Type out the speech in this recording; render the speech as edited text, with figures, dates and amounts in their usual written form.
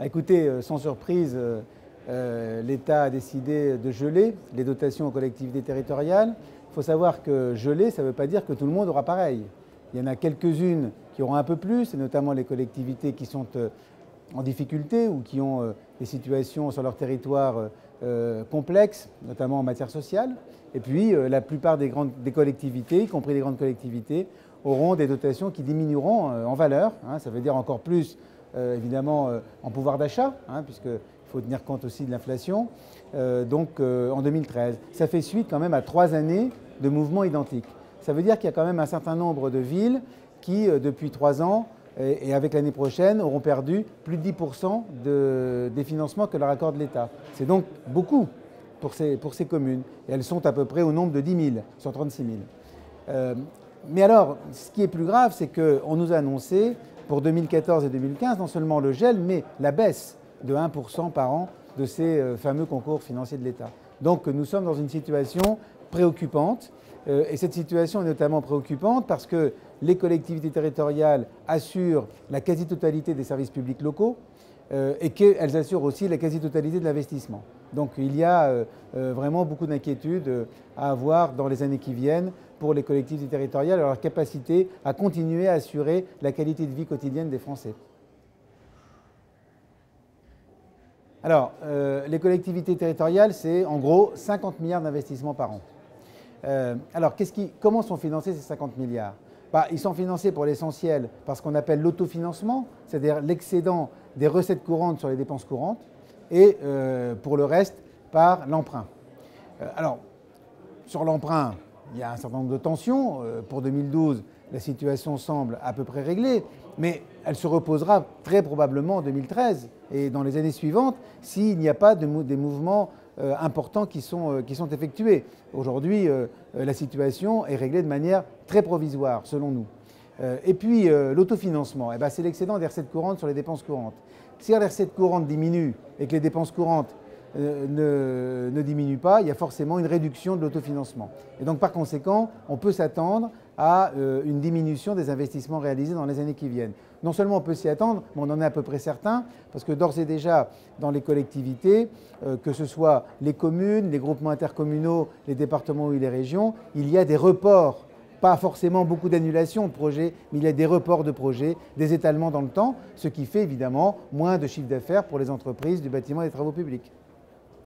Écoutez, sans surprise, l'État a décidé de geler les dotations aux collectivités territoriales. Il faut savoir que geler, ça ne veut pas dire que tout le monde aura pareil. Il y en a quelques-unes qui auront un peu plus, et notamment les collectivités qui sont en difficulté ou qui ont des situations sur leur territoire complexes, notamment en matière sociale. Et puis, la plupart des collectivités, y compris les grandes collectivités, auront des dotations qui diminueront en valeur. Ça veut dire encore plus, évidemment, en pouvoir d'achat, puisqu'il faut tenir compte aussi de l'inflation, en 2013. Ça fait suite quand même à 3 années de mouvements identiques. Ça veut dire qu'il y a quand même un certain nombre de villes qui, depuis 3 ans, et avec l'année prochaine, auront perdu plus de 10% des financements que leur accorde l'État. C'est donc beaucoup pour ces communes. Et elles sont à peu près au nombre de 10 000 sur 36 000. Mais alors, ce qui est plus grave, c'est qu'on nous a annoncé pour 2014 et 2015 non seulement le gel, mais la baisse de 1% par an de ces fameux concours financiers de l'État. Donc nous sommes dans une situation préoccupante. Et cette situation est notamment préoccupante parce que les collectivités territoriales assurent la quasi-totalité des services publics locaux et qu'elles assurent aussi la quasi-totalité de l'investissement. Donc il y a vraiment beaucoup d'inquiétudes à avoir dans les années qui viennent pour les collectivités territoriales et leur capacité à continuer à assurer la qualité de vie quotidienne des Français. Alors, les collectivités territoriales, c'est en gros 50 milliards d'investissements par an. Alors, comment sont financés ces 50 milliards ? Ils sont financés pour l'essentiel par ce qu'on appelle l'autofinancement, c'est-à-dire l'excédent des recettes courantes sur les dépenses courantes, et pour le reste, par l'emprunt. Alors, sur l'emprunt, il y a un certain nombre de tensions. Pour 2012, la situation semble à peu près réglée, mais elle se reposera très probablement en 2013 et dans les années suivantes s'il n'y a pas des mouvements importants qui sont effectués. Aujourd'hui, la situation est réglée de manière très provisoire, selon nous. Et puis, l'autofinancement, c'est l'excédent des recettes courantes sur les dépenses courantes. Si les recettes courantes diminuent et que les dépenses courantes ne diminuent pas, il y a forcément une réduction de l'autofinancement. Et donc, par conséquent, on peut s'attendre à une diminution des investissements réalisés dans les années qui viennent. Non seulement on peut s'y attendre, mais on en est à peu près certain, parce que d'ores et déjà, dans les collectivités, que ce soit les communes, les groupements intercommunaux, les départements ou les régions, il y a des reports. Pas forcément beaucoup d'annulations de projets, mais il y a des reports de projets, des étalements dans le temps, ce qui fait évidemment moins de chiffre d'affaires pour les entreprises du bâtiment et des travaux publics.